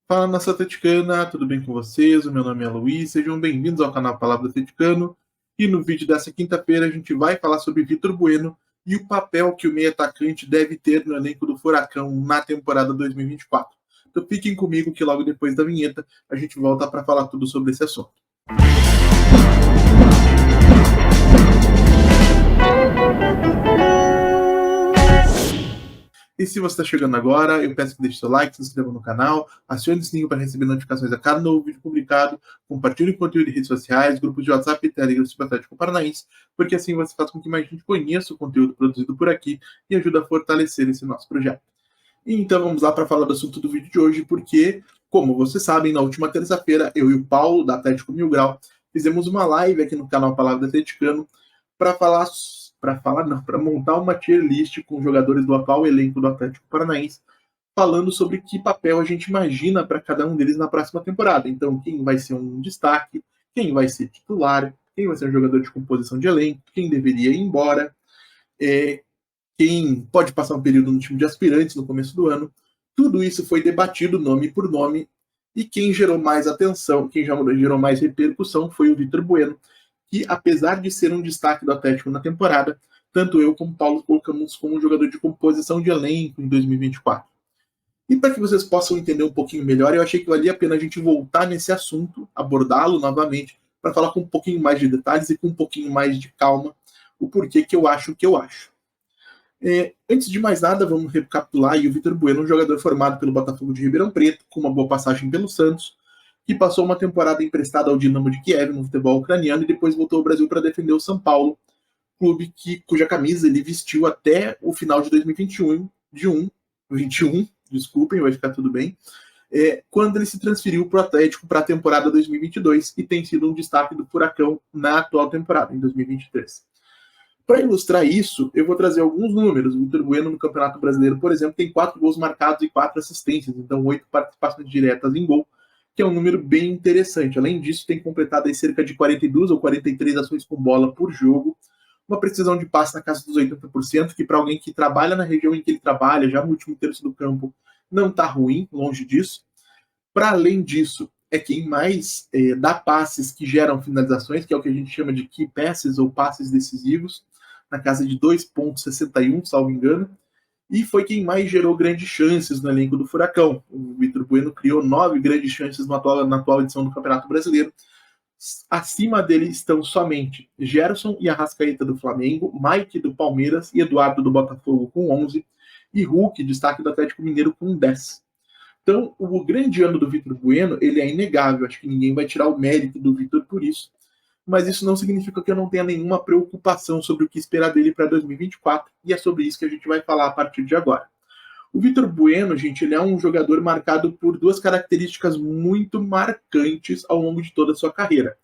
Fala, nação atleticana, tudo bem com vocês? O meu nome é Luiz, sejam bem-vindos ao canal Palavra Atleticano. E no vídeo dessa quinta-feira a gente vai falar sobre Vitor Bueno e o papel que o meio atacante deve ter no elenco do Furacão na temporada 2024. Então fiquem comigo que logo depois da vinheta a gente volta para falar tudo sobre esse assunto. E se você está chegando agora, eu peço que deixe seu like, se inscreva no canal, acione o sininho para receber notificações a cada novo vídeo publicado, compartilhe o conteúdo em redes sociais, grupos de WhatsApp e Telegram do Atlético Paranaense, porque assim você faz com que mais gente conheça o conteúdo produzido por aqui e ajuda a fortalecer esse nosso projeto. Então vamos lá para falar do assunto do vídeo de hoje, porque, como vocês sabem, na última terça-feira, eu e o Paulo, da Atlético Mil Grau, fizemos uma live aqui no canal Palavra Atleticano para montar uma tier list com jogadores do atual elenco do Atlético Paranaense, falando sobre que papel a gente imagina para cada um deles na próxima temporada. Então, quem vai ser um destaque, quem vai ser titular, quem vai ser um jogador de composição de elenco, quem deveria ir embora, quem pode passar um período no time de aspirantes no começo do ano. Tudo isso foi debatido nome por nome, e quem gerou mais atenção, quem já gerou mais repercussão foi o Vitor Bueno, que apesar de ser um destaque do Atlético na temporada, tanto eu como o Paulo colocamos como um jogador de composição de elenco em 2024. E para que vocês possam entender um pouquinho melhor, eu achei que valia a pena a gente voltar nesse assunto, abordá-lo novamente, para falar com um pouquinho mais de detalhes e com um pouquinho mais de calma o porquê que eu acho o que eu acho. Antes de mais nada, vamos recapitular. E o Vitor Bueno, um jogador formado pelo Botafogo de Ribeirão Preto, com uma boa passagem pelo Santos, que passou uma temporada emprestada ao Dinamo de Kiev no futebol ucraniano e depois voltou ao Brasil para defender o São Paulo, clube cuja camisa ele vestiu até o final de 2021, desculpem, vai ficar tudo bem, quando ele se transferiu para o Atlético para a temporada 2022 e tem sido um destaque do Furacão na atual temporada, em 2023. Para ilustrar isso, eu vou trazer alguns números. O Vitor Bueno no Campeonato Brasileiro, por exemplo, tem 4 gols marcados e 4 assistências, então 8 participações diretas em gol, que é um número bem interessante. Além disso, tem completado aí cerca de 42 ou 43 ações com bola por jogo, uma precisão de passe na casa dos 80%, que para alguém que trabalha na região em que ele trabalha, já no último terço do campo, não está ruim, longe disso. Para além disso, é quem mais dá passes que geram finalizações, que é o que a gente chama de key passes ou passes decisivos, na casa de 2,61, salvo engano, e foi quem mais gerou grandes chances no elenco do Furacão. O Vitor Bueno criou 9 grandes chances na atual edição do Campeonato Brasileiro. Acima dele estão somente Gerson e Arrascaeta do Flamengo, Mike do Palmeiras e Eduardo do Botafogo com 11, e Hulk, destaque do Atlético Mineiro, com 10. Então, o grande ano do Vitor Bueno, ele é inegável. Acho que ninguém vai tirar o mérito do Vitor por isso. Mas isso não significa que eu não tenha nenhuma preocupação sobre o que esperar dele para 2024, e é sobre isso que a gente vai falar a partir de agora. O Vitor Bueno, gente, ele é um jogador marcado por duas características muito marcantes ao longo de toda a sua carreira.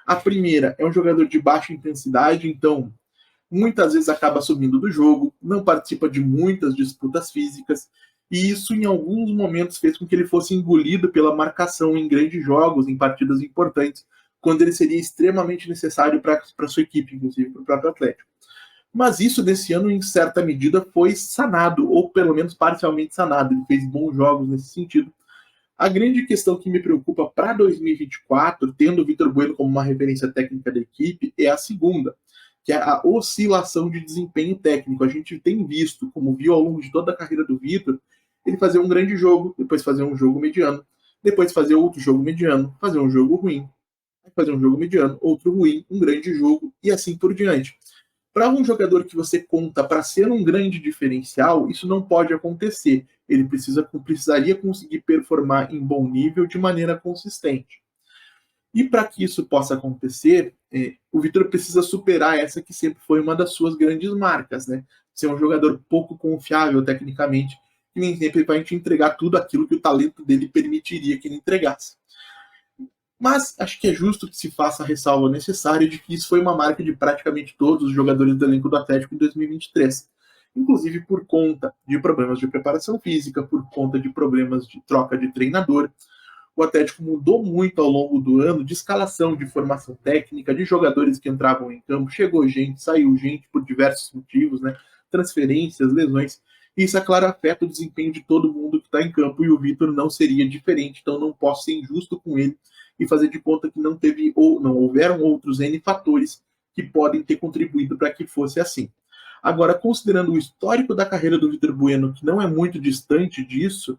A primeira é um jogador de baixa intensidade, então muitas vezes acaba sumindo do jogo, não participa de muitas disputas físicas, e isso em alguns momentos fez com que ele fosse engolido pela marcação em grandes jogos, em partidas importantes, quando ele seria extremamente necessário para a sua equipe, inclusive para o próprio Atlético. Mas isso desse ano, em certa medida, foi sanado, ou pelo menos parcialmente sanado. Ele fez bons jogos nesse sentido. A grande questão que me preocupa para 2024, tendo o Vitor Bueno como uma referência técnica da equipe, é a segunda, que é a oscilação de desempenho técnico. A gente tem visto, como viu ao longo de toda a carreira do Vitor, ele fazer um grande jogo, depois fazer um jogo mediano, depois fazer outro jogo mediano, fazer um jogo ruim, fazer um jogo mediano, outro ruim, um grande jogo e assim por diante. Para um jogador que você conta para ser um grande diferencial, isso não pode acontecer. Ele precisaria conseguir performar em bom nível de maneira consistente. E para que isso possa acontecer, o Vitor precisa superar essa que sempre foi uma das suas grandes marcas, né? Ser um jogador pouco confiável tecnicamente, que nem sempre vai te entregar tudo aquilo que o talento dele permitiria que ele entregasse. Mas acho que é justo que se faça a ressalva necessária de que isso foi uma marca de praticamente todos os jogadores do elenco do Atlético em 2023. Inclusive por conta de problemas de preparação física, por conta de problemas de troca de treinador. O Atlético mudou muito ao longo do ano de escalação, de formação técnica, de jogadores que entravam em campo. Chegou gente, saiu gente por diversos motivos, né? Transferências, lesões. Isso, é claro, afeta o desempenho de todo mundo que está em campo, e o Vitor não seria diferente, então não posso ser injusto com ele e fazer de conta que não teve ou não houveram outros N fatores que podem ter contribuído para que fosse assim. Agora, considerando o histórico da carreira do Vitor Bueno, que não é muito distante disso,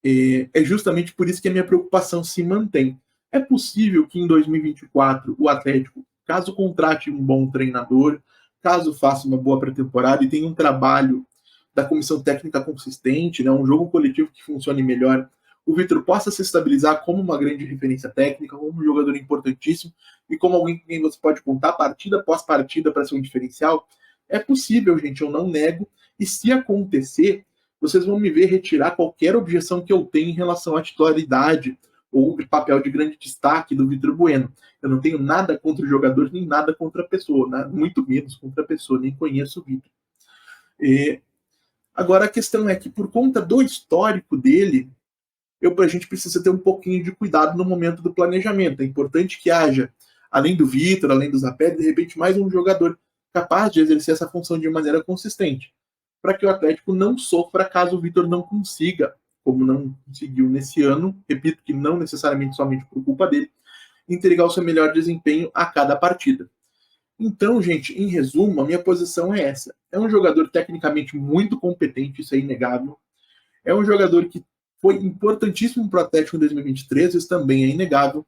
é justamente por isso que a minha preocupação se mantém. É possível que em 2024 o Atlético, caso contrate um bom treinador, caso faça uma boa pré-temporada e tenha um trabalho da comissão técnica consistente, né, um jogo coletivo que funcione melhor, o Vitor possa se estabilizar como uma grande referência técnica, como um jogador importantíssimo e como alguém com quem você pode contar partida após partida para ser um diferencial. É possível, gente, eu não nego. E se acontecer, vocês vão me ver retirar qualquer objeção que eu tenho em relação à titularidade ou o papel de grande destaque do Vitor Bueno. Eu não tenho nada contra o jogador, nem nada contra a pessoa, né? Muito menos contra a pessoa, nem conheço o Vitor. Agora, a questão é que, por conta do histórico dele, a gente precisa ter um pouquinho de cuidado no momento do planejamento. É importante que haja, além do Vitor, além do Zapelli, de repente mais um jogador capaz de exercer essa função de maneira consistente, para que o Atlético não sofra caso o Vitor não consiga, como não conseguiu nesse ano, repito que não necessariamente somente por culpa dele, entregar o seu melhor desempenho a cada partida. Então, gente, em resumo, a minha posição é essa. É um jogador tecnicamente muito competente, isso é inegável. É um jogador que foi importantíssimo para o Atlético em 2023, isso também é inegável,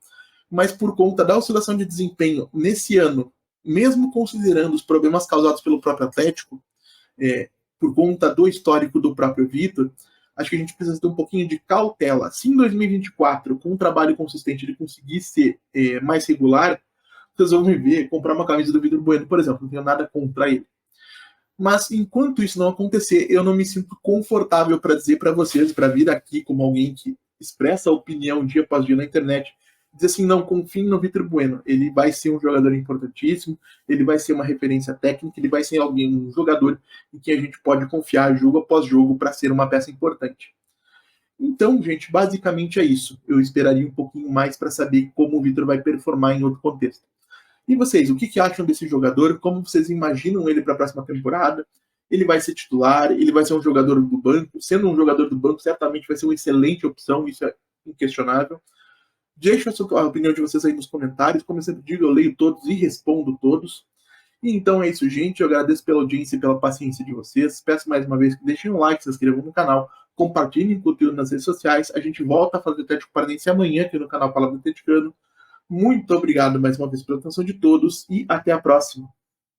mas por conta da oscilação de desempenho nesse ano, mesmo considerando os problemas causados pelo próprio Atlético, por conta do histórico do próprio Vitor, acho que a gente precisa ter um pouquinho de cautela. Se em 2024, com um trabalho consistente, ele conseguir ser mais regular, vocês vão me ver comprar uma camisa do Vitor Bueno, por exemplo, não tenho nada contra ele. Mas enquanto isso não acontecer, eu não me sinto confortável para dizer para vocês, para vir aqui como alguém que expressa a opinião dia após dia na internet, dizer assim, não, confiem no Vitor Bueno, ele vai ser um jogador importantíssimo, ele vai ser uma referência técnica, ele vai ser alguém, um jogador em que a gente pode confiar jogo após jogo para ser uma peça importante. Então, gente, basicamente é isso. Eu esperaria um pouquinho mais para saber como o Vitor vai performar em outro contexto. E vocês, o que acham desse jogador? Como vocês imaginam ele para a próxima temporada? Ele vai ser titular? Ele vai ser um jogador do banco? Sendo um jogador do banco, certamente vai ser uma excelente opção, isso é inquestionável. Deixe a opinião de vocês aí nos comentários. Como eu sempre digo, eu leio todos e respondo todos. E então é isso, gente. Eu agradeço pela audiência e pela paciência de vocês. Peço mais uma vez que deixem um like, se inscrevam no canal, compartilhem o conteúdo nas redes sociais. A gente volta a fazer Atlético Paranaense amanhã aqui no canal Palavra Atleticano. Muito obrigado mais uma vez pela atenção de todos e até a próxima.